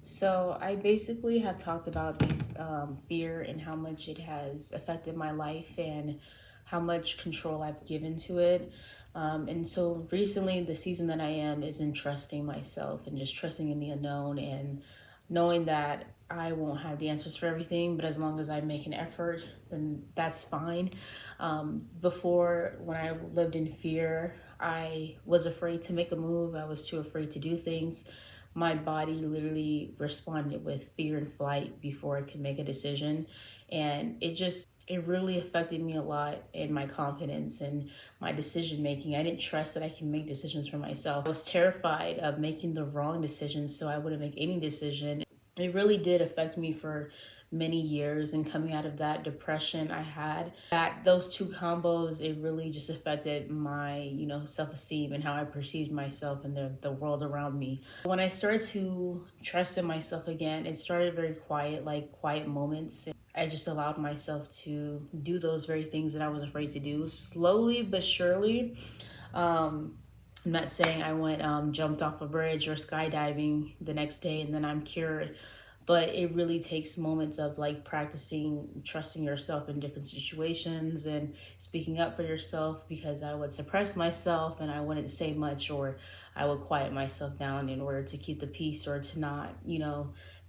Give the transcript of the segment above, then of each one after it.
So I basically have talked about this fear and how much it has affected my life and how much control I've given to it. And so recently, the season that I am is in trusting myself and just trusting in the unknown and knowing that I won't have the answers for everything, but as long as I make an effort, then that's fine. Before, when I lived in fear, I was afraid to make a move. I was too afraid to do things. My body literally responded with fear and flight before I could make a decision. And it really affected me a lot in my confidence and my decision making. I didn't trust that I can make decisions for myself. I was terrified of making the wrong decision, so I wouldn't make any decision. It really did affect me for many years, and coming out of that depression I had, that those two combos, it really just affected my self-esteem and how I perceived myself and the world around me. When I started to trust in myself again, it started very quiet, like quiet moments. I just allowed myself to do those very things that I was afraid to do, slowly but surely. I'm not saying I went jumped off a bridge or skydiving the next day and then I'm cured, but it really takes moments of like practicing trusting yourself in different situations and speaking up for yourself, because I would suppress myself and I wouldn't say much, or I would quiet myself down in order to keep the peace or to not,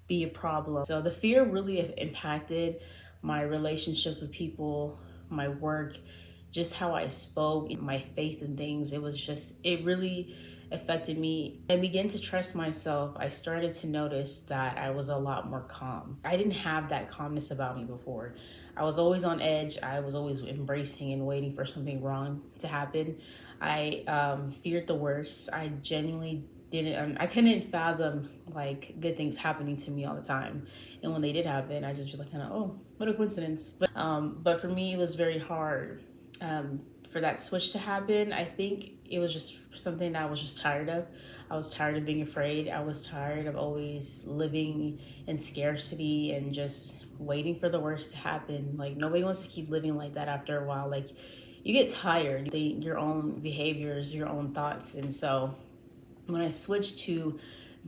be a problem. So the fear really impacted my relationships with people, my work, just how I spoke, my faith in things. It really affected me. I began to trust myself. I started to notice that I was a lot more calm. I didn't have that calmness about me before. I was always on edge. I was always embracing and waiting for something wrong to happen. I feared the worst. I genuinely I couldn't fathom like good things happening to me all the time, and when they did happen I just was like, kind of, oh, what a coincidence. But for me it was very hard for that switch to happen. I think it was just something that I was just tired of. I was tired of being afraid. I was tired of always living in scarcity and just waiting for the worst to happen. Like, nobody wants to keep living like that after a while. Like, you get tired, your own behaviors, your own thoughts. And so when I switched to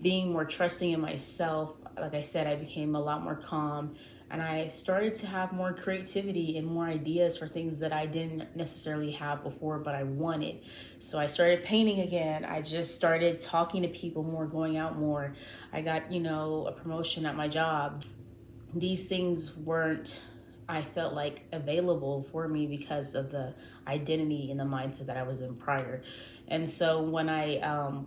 being more trusting in myself, like I said, I became a lot more calm and I started to have more creativity and more ideas for things that I didn't necessarily have before, but I wanted. So I started painting again. I just started talking to people more, going out more. I got, a promotion at my job. These things weren't, I felt like, available for me because of the identity and the mindset that I was in prior. And so when I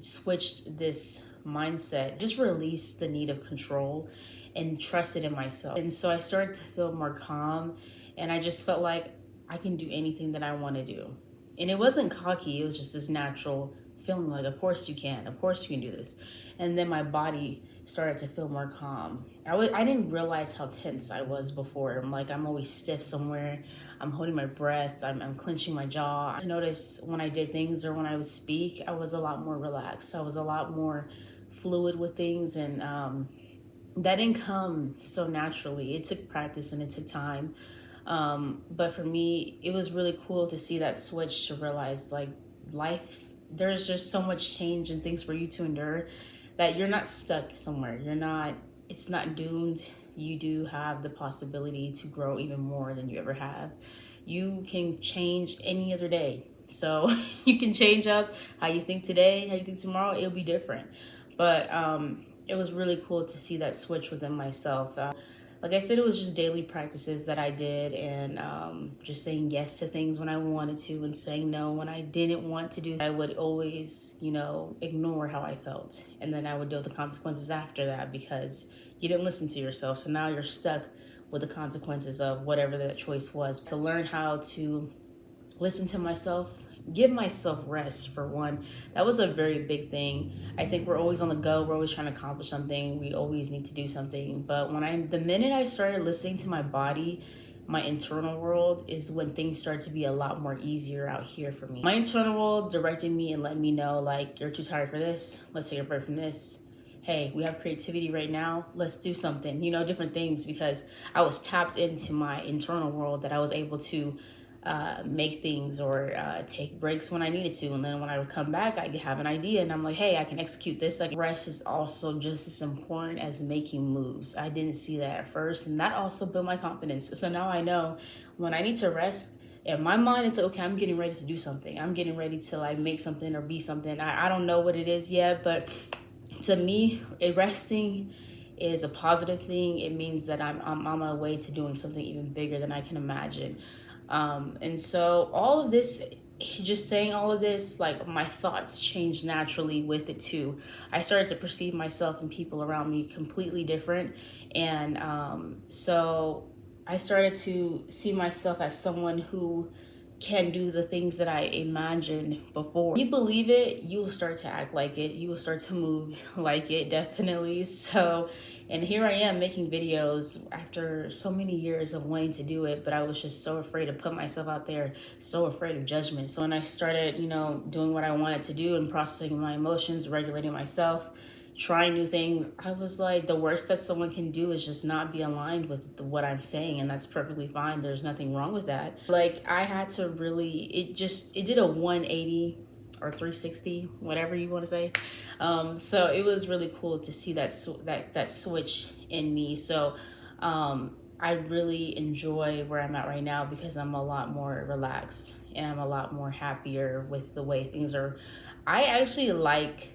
switched this mindset, just released the need of control and trusted in myself. And so I started to feel more calm, and I just felt like I can do anything that I want to do. And it wasn't cocky, it was just this natural feeling like, of course you can, of course you can do this. And then my body started to feel more calm. I didn't realize how tense I was before. I'm always stiff somewhere. I'm holding my breath. I'm clenching my jaw. I noticed when I did things or when I would speak, I was a lot more relaxed. I was a lot more fluid with things, and that didn't come so naturally. It took practice and it took time. But for me, it was really cool to see that switch, to realize like life, there's just so much change and things for you to endure that you're not stuck somewhere. It's not doomed. You do have the possibility to grow even more than you ever have. You can change any other day. So you can change up how you think today, how you think tomorrow, it'll be different. But it was really cool to see that switch within myself. Like I said, it was just daily practices that I did, and just saying yes to things when I wanted to and saying no when I didn't want to do. I would always, ignore how I felt, and then I would deal with the consequences after that because you didn't listen to yourself. So now you're stuck with the consequences of whatever that choice was. To learn how to listen to myself, give myself rest for one. That was a very big thing. I think we're always on the go. We're always trying to accomplish something. We always need to do something. But the minute I started listening to my body, my internal world, is when things start to be a lot more easier out here for me. My internal world directed me and let me know, like, you're too tired for this. Let's take a break from this. Hey, we have creativity right now. Let's do something, different things, because I was tapped into my internal world, that I was able to make things or take breaks when I needed to. And then when I would come back, I have an idea and I'm like, hey, I can execute this. Like, rest is also just as important as making moves. I didn't see that at first, and that also built my confidence. So now I know when I need to rest, in my mind, it's like, okay, I'm getting ready to do something. I'm getting ready to like make something or be something. I don't know what it is yet, but to me, resting is a positive thing. It means that I'm on my way to doing something even bigger than I can imagine. And so all of this, just saying all of this, like my thoughts changed naturally with it too. I started to perceive myself and people around me completely different. And so I started to see myself as someone who can do the things that I imagined before. When you believe it, you will start to act like it. You will start to move like it, definitely. So, and here I am making videos after so many years of wanting to do it, but I was just so afraid to put myself out there, so afraid of judgment. So when I started, doing what I wanted to do and processing my emotions, regulating myself, trying new things, I was like, the worst that someone can do is just not be aligned with what I'm saying, and that's perfectly fine. There's nothing wrong with that. Like, I had to really, it did a 180 or 360, whatever you want to say. So it was really cool to see that switch in me. So I really enjoy where I'm at right now because I'm a lot more relaxed and I'm a lot more happier with the way things are. I actually like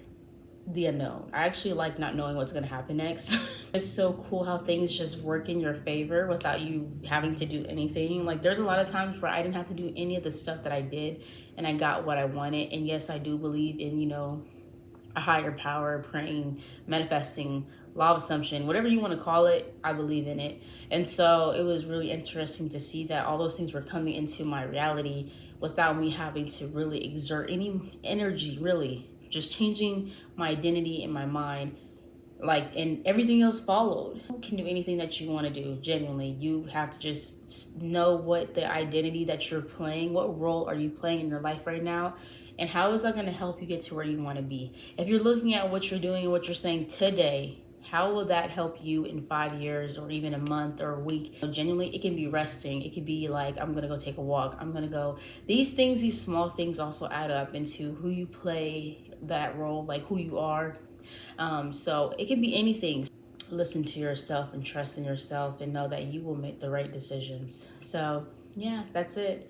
the unknown. I actually like not knowing what's going to happen next. It's so cool how things just work in your favor without you having to do anything. Like, there's a lot of times where I didn't have to do any of the stuff that I did and I got what I wanted. And yes, I do believe in, a higher power, praying, manifesting, law of assumption, whatever you want to call it, I believe in it. And so it was really interesting to see that all those things were coming into my reality without me having to really exert any energy, really. Just changing my identity in my mind, like, and everything else followed. You can do anything that you want to do. Genuinely, you have to just know what the identity that you're playing, what role are you playing in your life right now, and how is that going to help you get to where you want to be. If you're looking at what you're doing and what you're saying today, how will that help you in 5 years or even a month or a week? Genuinely, it can be resting. It could be like, I'm going to go take a walk. I'm going to go. These things, these small things also add up into who you play that role, like who you are. So it can be anything. Listen to yourself and trust in yourself and know that you will make the right decisions. So yeah, that's it.